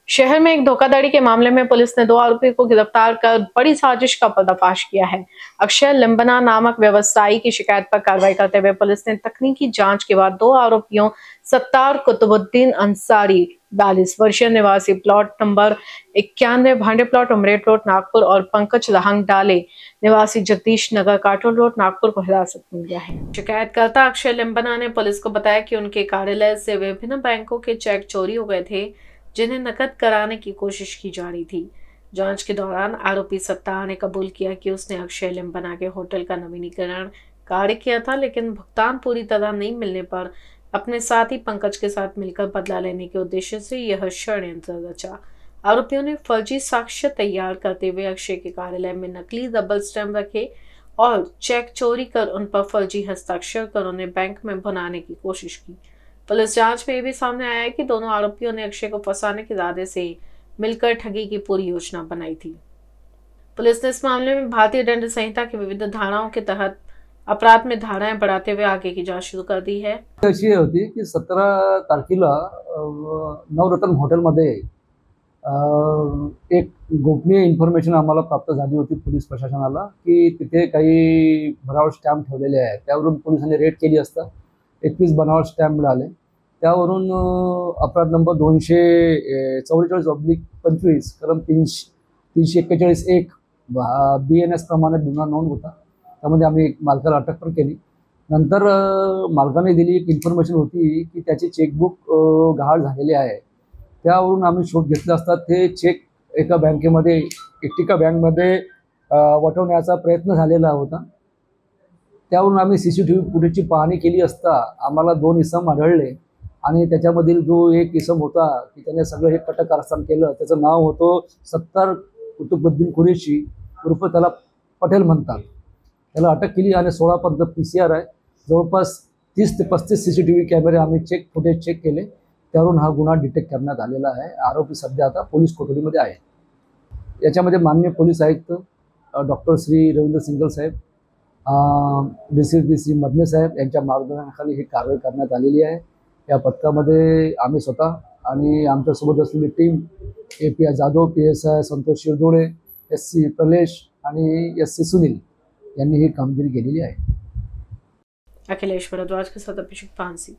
शहर में एक धोखाधड़ी के मामले में पुलिस ने 2 आरोपियों को गिरफ्तार कर बड़ी साजिश का पर्दाफाश किया है। अक्षय लिम्बना नामक व्यवसायी की शिकायत पर कार्रवाई करते हुए पुलिस ने तकनीकी जांच के बाद 2 आरोपियों सत्तार कुतुबुद्दीन अंसारी 42 वर्षीय निवासी प्लॉट नंबर 91 भांडे प्लॉट उमरेड रोड नागपुर और पंकज लहंग डाले निवासी जगदीश नगर काटोल रोड नागपुर को हिरासत में लिया है। शिकायतकर्ता अक्षय लिम्बना ने पुलिस को बताया कि उनके कार्यालय से विभिन्न बैंकों के चेक चोरी हो गए थे, जिन्हें नकद कराने की कोशिश की जा रही थी। जांच के दौरान आरोपी सत्तार ने कबूल किया कि उसने अक्षय लिम्बना के होटल का नवीनीकरण कार्य किया था, लेकिन भुगतान पूरी तरह नहीं मिलने पर अपने साथी पंकज के साथ मिलकर बदला लेने के उद्देश्य से यह षड्यंत्र रचा। आरोपियों ने फर्जी साक्ष्य तैयार करते हुए अक्षय के कार्यालय में नकली डबल स्टैम्प रखे और चेक चोरी कर उन पर फर्जी हस्ताक्षर कर उन्हें बैंक में भुनाने की कोशिश की। पुलिस जांच में यह भी सामने आया है कि दोनों आरोपियों ने अक्षय को फंसाने के इरादे से मिलकर ठगी की पूरी योजना बनाई थी। पुलिस ने इस मामले में भारतीय दंड संहिता की विविध धाराओं के तहत अपराध में धाराएं बढ़ाते हुए आगे की जांच शुरू कर दी है। अशी होती की 17 तारखेला नवरत्न हॉटेलमध्ये एक गोपनीय इन्फॉर्मेशन आम्हाला प्राप्त झाली होती पोलीस प्रशासनाला की तिथे काही बनावट स्टॅम्प ठेवलेले आहेत। त्यावरून पोलिसांनी रेड केली असता 21 बनावट स्टॅम्प मिळाले। त्यावरून अपराध नंबर 244/25 कलम 341 BNS प्रमाणे गुन्हा नोंद होता। त्यामध्ये आम्ही मालकाला अटक पण केली। नंतर मालकाने दिली एक इन्फॉर्मेशन होती की त्याची चेकबुक गहाळ झालेली आहे। त्यावरून आम्ही शोध घेतला असता ते चेक एका बँकेमध्ये एक्टिका बँकमध्ये वटवण्याचा प्रयत्न झालेला होता। त्यावरून आम्ही सीसीटीव्ही फुटेजची पाहणी केली असता आम्हाला 2 इसम आढळले आणि त्याच्यामधील जो एक इसम होता की त्याने सगळं हे कट कारस्थान केलं। त्याचं नाव होतं सत्तार कुतुबुद्दीन कुरेशी उर्फ त्याला पटेल म्हणतात। त्याला अटक केली आणि 16 पर्यंत PCR आहे। जवळपास 30 ते 35 सीसीटीव्ही कॅमेरे आम्ही फुटेज चेक केले। त्यावरून हा गुन्हा डिटेक्ट करण्यात आलेला आहे। आरोपी सध्या आता पोलीस कोठडीमध्ये आहे। याच्यामध्ये माननीय पोलीस आयुक्त डॉक्टर श्री रवींद्र सिंगल साहेब, DCP श्री मदने साहेब यांच्या मार्गदर्शनाखाली ही कारवाई करण्यात आलेली आहे। या पथकामध्ये आम्ही स्वतः आणि आमच्यासोबत असलेली टीम API जाधव, PSI संतोष शिरदोळे, SC प्रलेश आणि SC सुनील यांनी ही कामगिरी केलेली आहे। अखिलेश भारद्वाज के साथ अभिषेक पानसी।